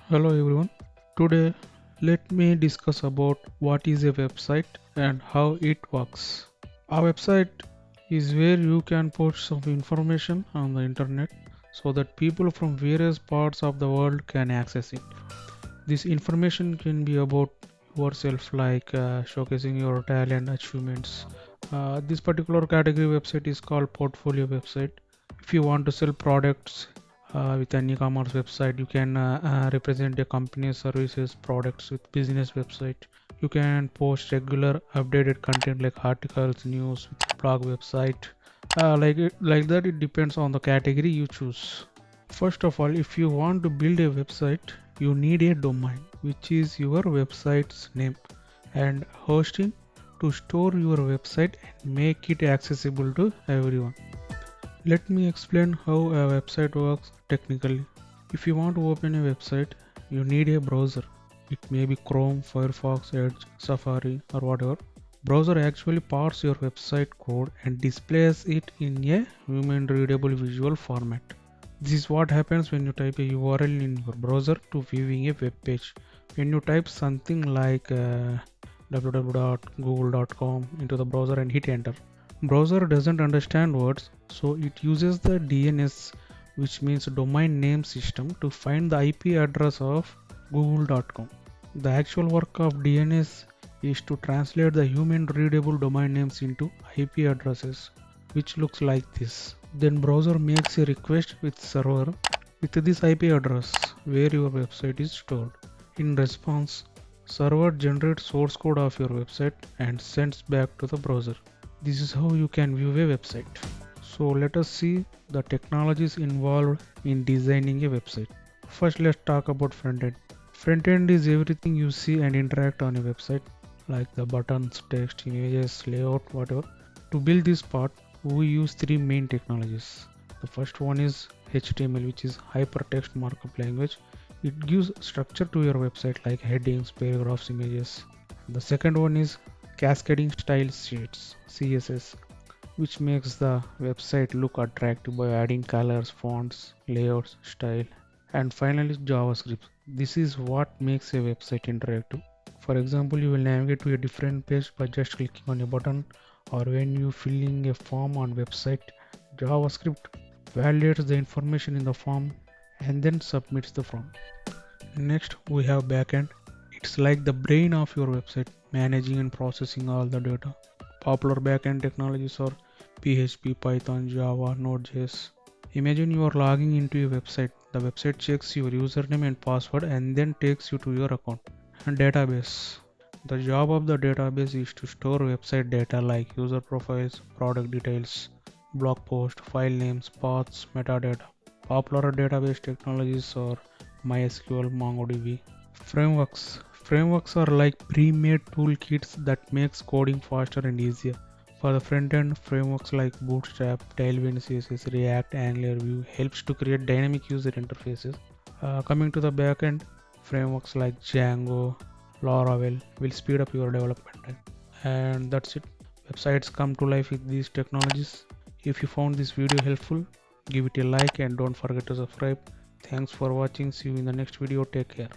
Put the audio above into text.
Hello everyone. Today let me discuss about what is a website and how it works. A website is where you can post some information on the internet so that people from various parts of the world can access it. This information can be about yourself, like showcasing your talent achievements. This particular category website is called portfolio website. If you want to sell products with an e-commerce website, you can represent a company's services products with business website. You can post regular updated content like articles, news with blog website. Like that, it depends on the category you choose. First of all, if you want to build a website, you need a domain, which is your website's name, and hosting to store your website and make it accessible to everyone. Let me explain how a website works technically. If you want to open a website, you need a browser. It may be Chrome, Firefox, Edge, Safari, or whatever. Browser actually parses your website code and displays it in a human readable visual format. This is what happens when you type a URL in your browser to viewing a web page. When you type something like www.google.com into the browser and hit enter, browser doesn't understand words, so it uses the DNS, which means domain name system, to find the IP address of google.com. The actual work of DNS is to translate the human readable domain names into IP addresses, which looks like this. Then browser makes a request with server with this IP address where your website is stored. In response, server generates source code of your website and sends back to the browser. This is how you can view a website. So let us see the technologies involved in designing a website. First, let's talk about front-end. Front-end is everything you see and interact on a website, like the buttons, text, images, layout, whatever. To build this part, we use three main technologies. The first one is HTML, which is hypertext markup language. It gives structure to your website like headings, paragraphs, images. The second one is cascading style sheets, CSS, which makes the website look attractive by adding colors, fonts, layouts, style. And finally, JavaScript. This is what makes a website interactive. For example, you will navigate to a different page by just clicking on a button, or when you filling a form on website, JavaScript validates the information in the form and then submits the form. Next, we have backend. It's like the brain of your website, managing and processing all the data. Popular backend technologies are PHP, Python, Java, Node.js. Imagine you are logging into a website. The website checks your username and password and then takes you to your account. And database. The job of the database is to store website data like user profiles, product details, blog posts, file names, paths, metadata. Popular database technologies are MySQL, MongoDB. Frameworks are like pre-made toolkits that makes coding faster and easier. For the front end, frameworks like Bootstrap, Tailwind, CSS, React, Angular, Vue helps to create dynamic user interfaces. Coming to the back end, frameworks like Django, Laravel will speed up your development time. And that's it. Websites come to life with these technologies. If you found this video helpful, give it a like and don't forget to subscribe. Thanks for watching. See you in the next video. Take care.